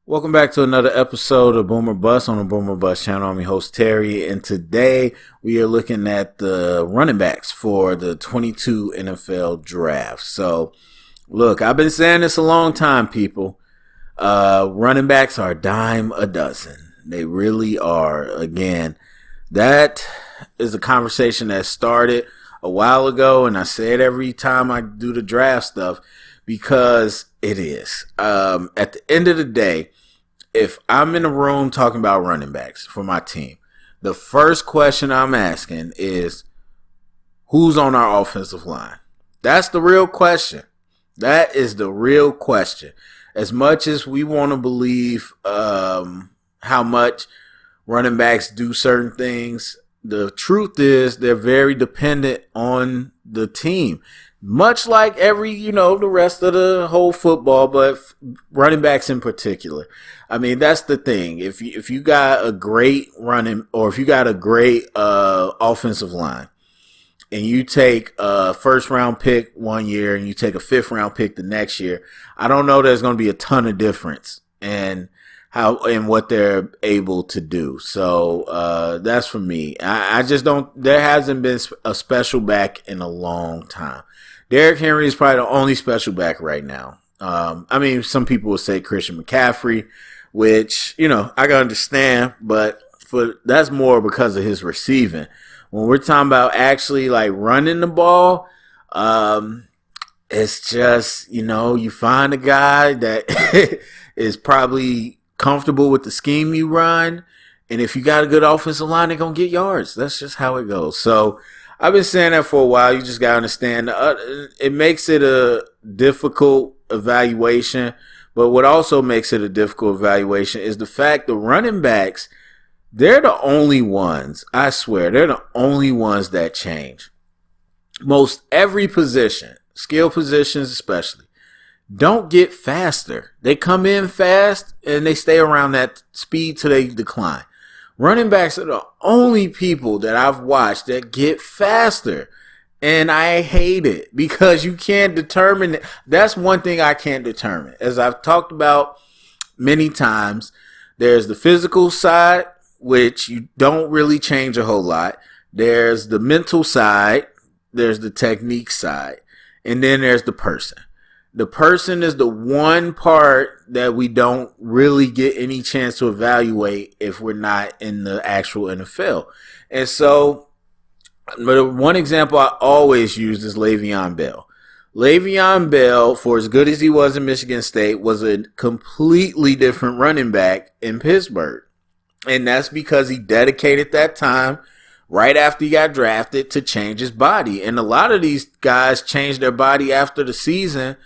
Welcome back to another episode of Boomer Bust on the Boomer Bust channel. I'm your host Terry, and today we are looking at the running backs for the 22 NFL draft. So, look, I've been saying this a long time, people. Running backs are a dime a dozen. They really are. Again, that is a conversation that started a while ago, and I say it every time I do the draft stuff because it is. At the end of the day, if I'm in a room talking about running backs for my team, the first question I'm asking is, who's on our offensive line? That's the real question. That is the real question. As much as we want to believe how much running backs do certain things, the truth is they're very dependent on the team. Much like the rest of the whole football, but running backs in particular. I mean, that's the thing. If you got a great offensive line, and you take a first round pick one year and you take a fifth round pick the next year, I don't know there's going to be a ton of difference in what they're able to do. So that's for me. I just don't. There hasn't been a special back in a long time. Derrick Henry is probably the only special back right now. Some people will say Christian McCaffrey, which, I can understand, but that's more because of his receiving. When we're talking about actually like running the ball, it's just, you find a guy that is probably comfortable with the scheme you run. And if you got a good offensive line, they're going to get yards. That's just how it goes. So I've been saying that for a while. You just got to understand. It makes it a difficult evaluation. But what also makes it a difficult evaluation is the fact the running backs, they're the only ones, I swear, they're the only ones that change. Most every position, skill positions especially, don't get faster. They come in fast and they stay around that speed till they decline. Running backs are the only people that I've watched that get faster. And I hate it because you can't determine it. That's one thing I can't determine. As I've talked about many times, there's the physical side, which you don't really change a whole lot. There's the mental side. There's the technique side. And then there's the person. The person is the one part that we don't really get any chance to evaluate if we're not in the actual NFL. And so, but one example I always use is Le'Veon Bell. Le'Veon Bell, for as good as he was in Michigan State, was a completely different running back in Pittsburgh. And that's because he dedicated that time right after he got drafted to change his body. And a lot of these guys change their body after the season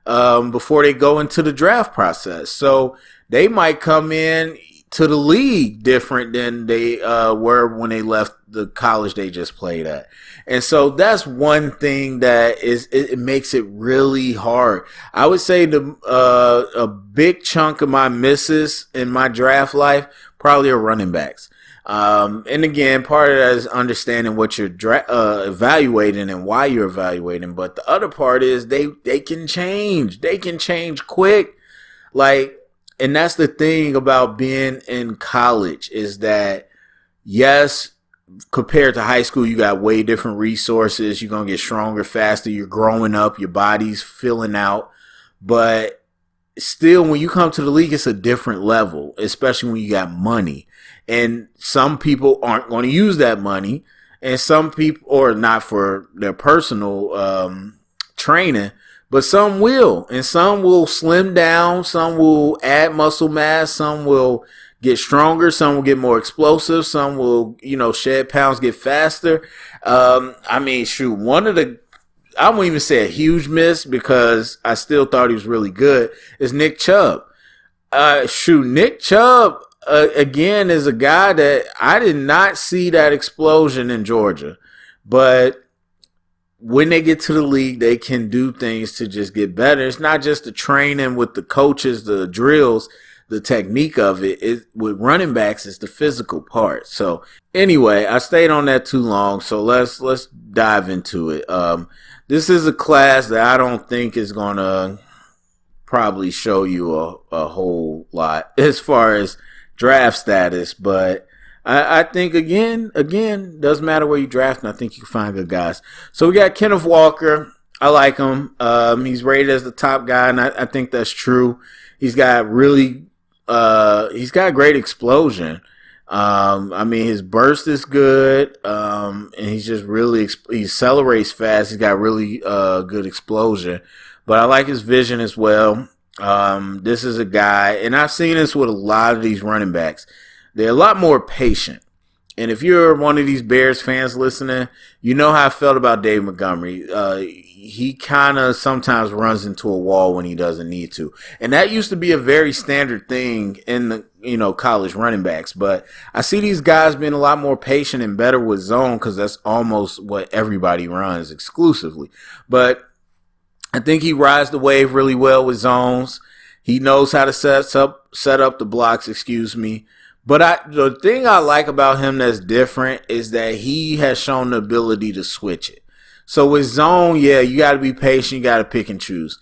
before they go into the draft process. So they might come in to the league different than they were when they left the college they just played at. And so that's one thing that it makes it really hard. I would say a big chunk of my misses in my draft life probably are running backs. And again, part of that is understanding what you're evaluating and why you're evaluating. But the other part is they can change. They can change quick. And that's the thing about being in college is that, yes, compared to high school, you got way different resources. You're going to get stronger faster. You're growing up. Your body's filling out. But still, when you come to the league, it's a different level, especially when you got money. And some people aren't going to use that money, and some people, or not for their personal training, but some will. And some will slim down, some will add muscle mass, some will get stronger, some will get more explosive, some will, shed pounds, get faster. I won't even say a huge miss because I still thought he was really good, is Nick Chubb. Nick Chubb, again, is a guy that I did not see that explosion in Georgia. But when they get to the league, they can do things to just get better. It's not just the training with the coaches, the drills, the technique of it. With running backs, it's the physical part. So anyway, I stayed on that too long. So let's dive into it. This is a class that I don't think is going to probably show you a whole lot as far as draft status. But I think again, doesn't matter where you draft, and I think you can find good guys. So we got Kenneth Walker. I like him. He's rated as the top guy, and I think that's true. He's got great explosion. I mean, his burst is good, and he's just really he accelerates fast. He's got really good explosion, but I like his vision as well. This is a guy, and I've seen this with a lot of these running backs. They're a lot more patient. And if you're one of these Bears fans listening, you know how I felt about Dave Montgomery. He kind of sometimes runs into a wall when he doesn't need to. And that used to be a very standard thing in the college running backs. But I see these guys being a lot more patient and better with zone because that's almost what everybody runs exclusively. But I think he rides the wave really well with zones. He knows how to set up the blocks, But the thing I like about him that's different is that he has shown the ability to switch it. So with zone, yeah, you got to be patient. You got to pick and choose.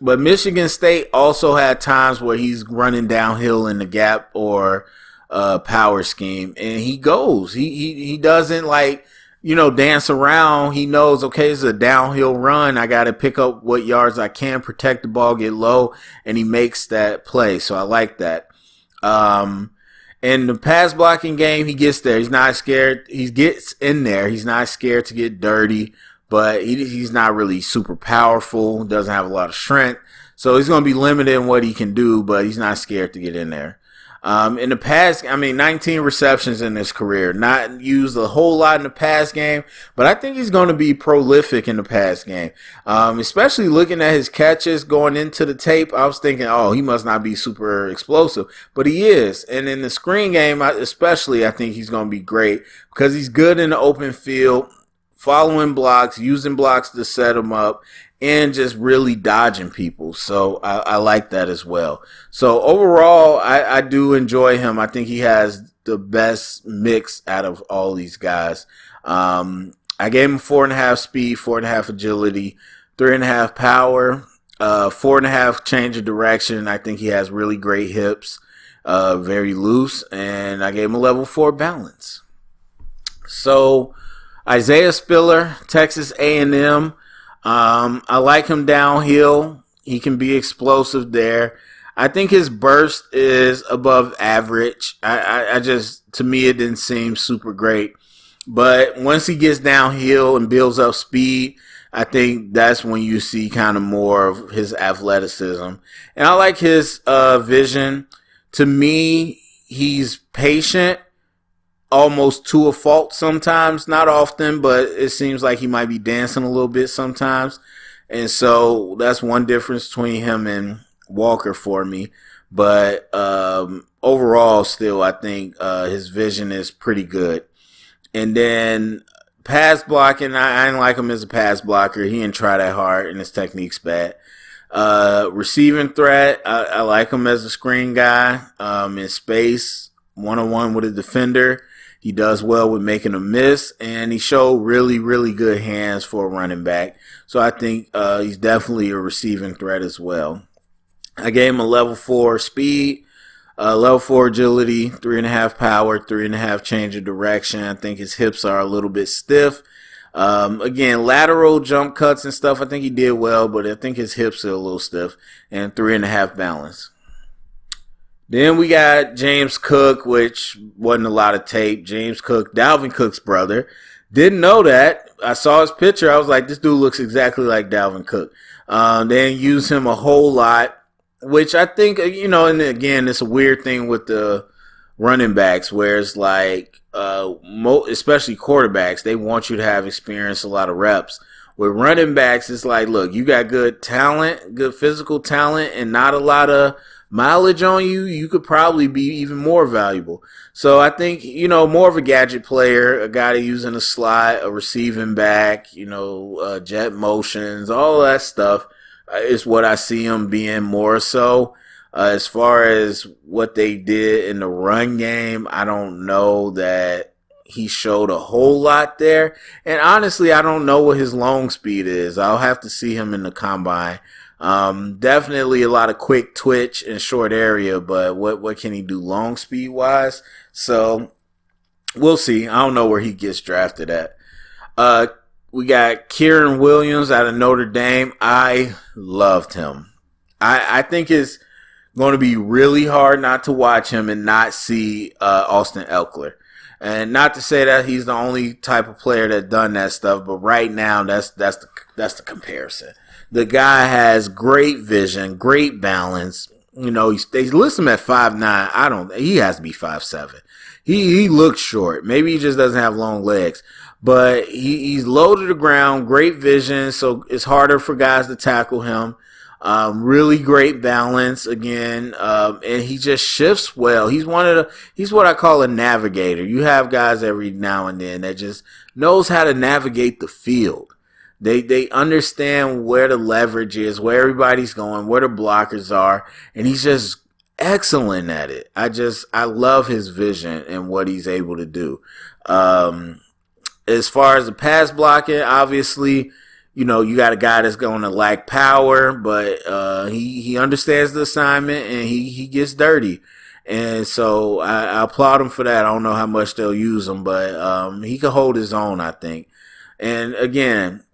But Michigan State also had times where he's running downhill in the gap or power scheme, and he goes. He doesn't dance around. He knows, okay, it's a downhill run. I got to pick up what yards I can, protect the ball, get low, and he makes that play. So I like that. In the pass blocking game, he gets there. He's not scared. He gets in there. He's not scared to get dirty, but he's not really super powerful. Doesn't have a lot of strength. So he's going to be limited in what he can do, but he's not scared to get in there. In the pass, 19 receptions in his career. Not used a whole lot in the pass game, but I think he's going to be prolific in the pass game. Especially looking at his catches going into the tape, I was thinking, oh, he must not be super explosive, but he is. And in the screen game, especially, I think he's going to be great because he's good in the open field, following blocks, using blocks to set him up, and just really dodging people. So I like that as well. So overall, I do enjoy him. I think he has the best mix out of all these guys. I gave him 4.5 speed, 4.5 agility, 3.5 power, 4.5 change of direction. I think he has really great hips, very loose, and I gave him a level 4 balance. So Isaiah Spiller, Texas A&M. I like him downhill. He can be explosive there. I think his burst is above average. To me, it didn't seem super great. But once he gets downhill and builds up speed, I think that's when you see kind of more of his athleticism. And I like his vision. To me, he's patient, almost to a fault sometimes, not often, but it seems like he might be dancing a little bit sometimes. And so that's one difference between him and Walker for me. But overall, still, I think his vision is pretty good. And then pass blocking, I didn't like him as a pass blocker. He didn't try that hard, and his technique's bad. Receiving threat, I like him as a screen guy in space, one-on-one with a defender. He does well with making a miss, and he showed really, really good hands for a running back. So I think he's definitely a receiving threat as well. I gave him a level 4 speed, level 4 agility, 3.5 power, 3.5 change of direction. I think his hips are a little bit stiff. Again, lateral jump cuts and stuff, I think he did well, but I think his hips are a little stiff, and 3.5 balance. Then we got James Cook, which wasn't a lot of tape. James Cook, Dalvin Cook's brother. Didn't know that. I saw his picture. I was like, this dude looks exactly like Dalvin Cook. They didn't use him a whole lot, which I think, and again, it's a weird thing with the running backs where it's like, especially quarterbacks, they want you to have experience, a lot of reps. With running backs, it's like, look, you got good talent, good physical talent, and not a lot of mileage on you, you could probably be even more valuable. So I think, more of a gadget player, a guy using a slot, a receiving back, jet motions, all that stuff is what I see him being more so. As far as what they did in the run game, I don't know that he showed a whole lot there. And honestly, I don't know what his long speed is. I'll have to see him in the combine. Definitely a lot of quick twitch in short area, but what can he do long speed wise? So we'll see. I don't know where he gets drafted at. Uh, we got Kieran Williams out of Notre Dame. I loved him. I think it's going to be really hard not to watch him and not see Austin Ekeler. And not to say that he's the only type of player that done that stuff, but right now that's the comparison. The guy has great vision, great balance. You know, they list him at 5'9". He has to be 5'7". He looks short. Maybe he just doesn't have long legs. But he's low to the ground, great vision, so it's harder for guys to tackle him. Really great balance again, and he just shifts well. He's what I call a navigator. You have guys every now and then that just knows how to navigate the field. They understand where the leverage is, where everybody's going, where the blockers are, and he's just excellent at it. I love his vision and what he's able to do. As far as the pass blocking, obviously, you know, you got a guy that's going to lack power, but he understands the assignment and he gets dirty. And so I applaud him for that. I don't know how much they'll use him, but he can hold his own, I think. And again,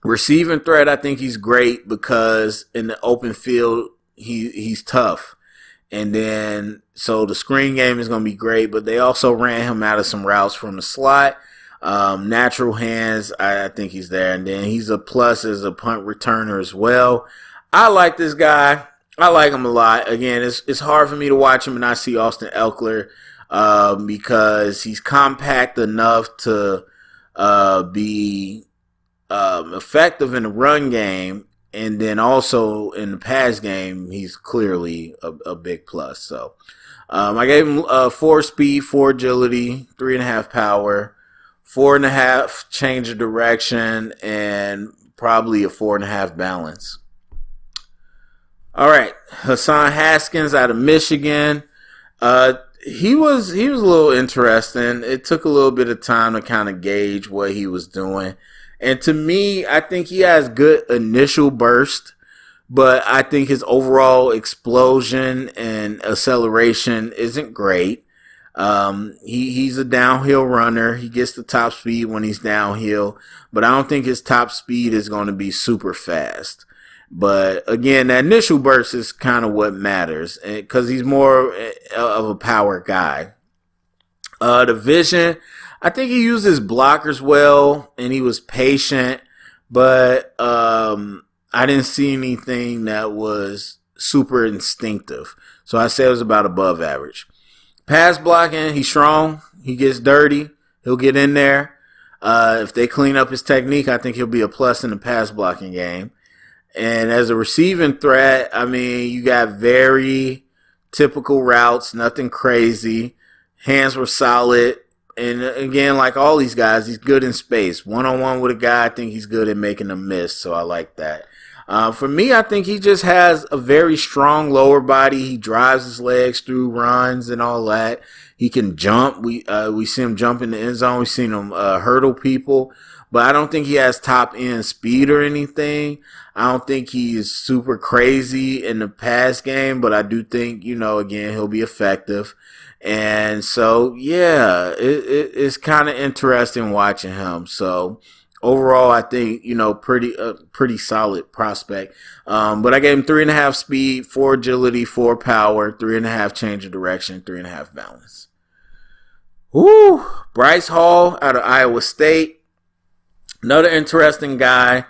receiving threat, I think he's great because in the open field, he's tough. And then, so the screen game is going to be great, but they also ran him out of some routes from the slot. Natural hands, I think he's there. And then he's a plus as a punt returner as well. I like this guy. I like him a lot. Again, it's hard for me to watch him and not see Austin Ekeler because he's compact enough to be effective in the run game. And then also in the pass game, he's clearly a big plus. So I gave him 4 speed, 4 agility, 3.5 power, 4.5 change of direction, and probably a 4.5 balance. All right, Hassan Haskins out of Michigan. He was a little interesting. It took a little bit of time to kind of gauge what he was doing. And to me, I think he has good initial burst, but I think his overall explosion and acceleration isn't great. He's a downhill runner. He gets the top speed when he's downhill, but I don't think his top speed is going to be super fast. But again, that initial burst is kind of what matters because he's more of a power guy. The vision, I think he used his blockers well and he was patient, but I didn't see anything that was super instinctive. So I say it was about above average. Pass blocking, he's strong. He gets dirty. He'll get in there. If they clean up his technique, I think he'll be a plus in the pass blocking game. And as a receiving threat, I mean, you got very typical routes, nothing crazy. Hands were solid. And again, like all these guys, he's good in space. One-on-one with a guy, I think he's good at making a miss, so I like that. For me, I think he just has a very strong lower body. He drives his legs through runs and all that. He can jump. We see him jump in the end zone. We've seen him hurdle people. But I don't think he has top-end speed or anything. I don't think he's super crazy in the pass game, but I do think, you know, again, he'll be effective. And so, yeah, it's kind of interesting watching him. So, overall, I think, you know, pretty solid prospect. But I gave him 3.5 speed, 4 agility, 4 power, 3.5 change of direction, 3.5 balance. Woo! Bryce Hall out of Iowa State. Another interesting guy.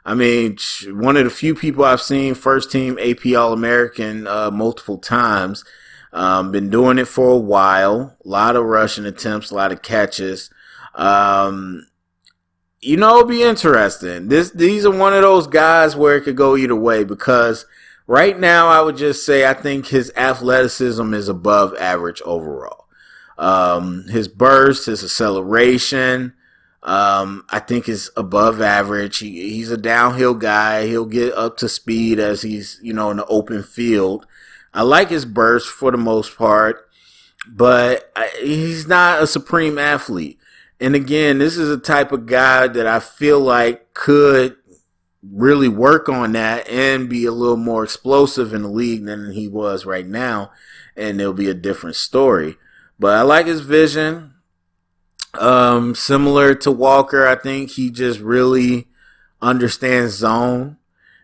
I mean, one of the few people I've seen first team AP All-American multiple times. Been doing it for a while. A lot of rushing attempts, a lot of catches. You know, it'll be interesting. These are one of those guys where it could go either way because right now I would just say I think his athleticism is above average overall. His burst, his acceleration, I think is above average. He's a downhill guy. He'll get up to speed as he's, you know, in the open field. I like his burst for the most part, but he's not a supreme athlete. And again, this is a type of guy that I feel like could really work on that and be a little more explosive in the league than he was right now, and it'll be a different story. But I like his vision. Similar to Walker, I think he just really understands zone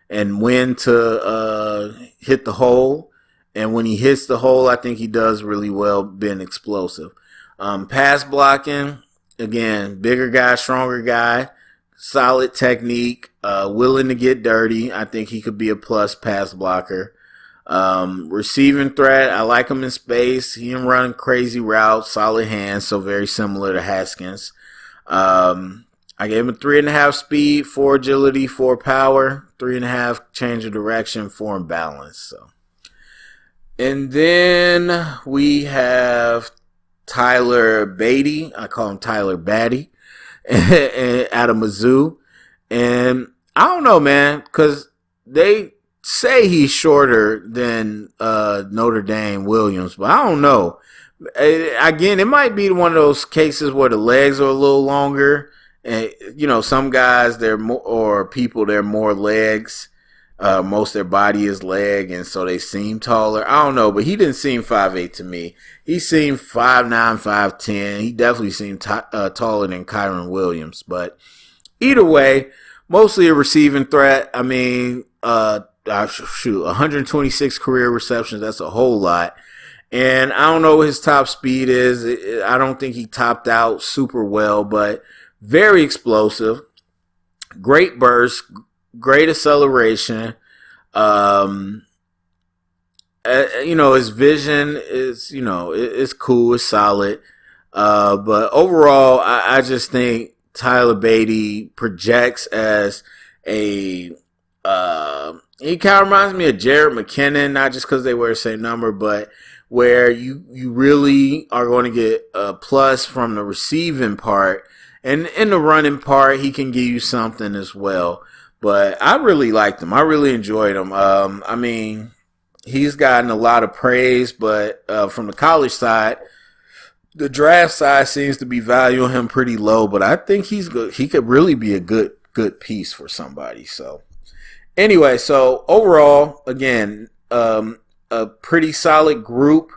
and when to hit the hole. And when he hits the hole, I think he does really well being explosive. Pass blocking, again, bigger guy, stronger guy, solid technique, willing to get dirty. I think he could be a plus pass blocker. Receiving threat, I like him in space. He can run crazy routes, solid hands, so very similar to Haskins. I gave him a 3.5 speed, 4 agility, 4 power, 3.5 change of direction, 4 in balance. So, and then we have Tyler Beatty. I call him Tyler Batty out of Mizzou. And I don't know, man, because they say he's shorter than Notre Dame Williams, but I don't know. Again, it might be one of those cases where the legs are a little longer. And, you know, some guys, they're more, or people, they're more legs. Most of their body is leg, and so they seem taller. I don't know, but he didn't seem 5'8" to me. He seemed 5'9", 5'10". He definitely seemed taller than Kyron Williams. But either way, mostly a receiving threat. I mean, 126 career receptions. That's a whole lot. And I don't know what his top speed is. I don't think he topped out super well, but very explosive. Great burst. Great acceleration. You know, his vision is, you know, it's cool, it's solid. But overall, I just think Tyler Beatty projects as a, he kind of reminds me of Jared McKinnon, not just because they wear the same number, but where you really are going to get a plus from the receiving part. And in the running part, he can give you something as well. But I really liked him. I really enjoyed him. I mean, he's gotten a lot of praise, but from the college side, the draft side seems to be valuing him pretty low. But I think he's good. He could really be a good piece for somebody. So anyway, so overall, again, a pretty solid group.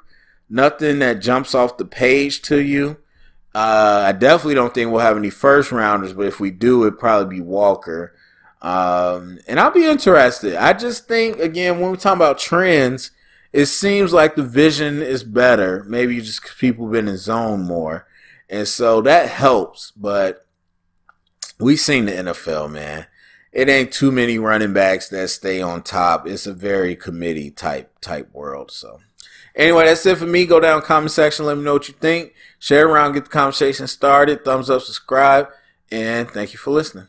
Nothing that jumps off the page to you. I definitely don't think we'll have any first rounders, but if we do, it'd probably be Walker. And I'll be interested. I just think, again, when we're talking about trends, it seems like the vision is better. Maybe just because people have been in zone more. And so that helps. But we've seen the NFL, man. It ain't too many running backs that stay on top. It's a very committee type world. So anyway, that's it for me. Go down in the comment section. Let me know what you think. Share around. Get the conversation started. Thumbs up, subscribe. And thank you for listening.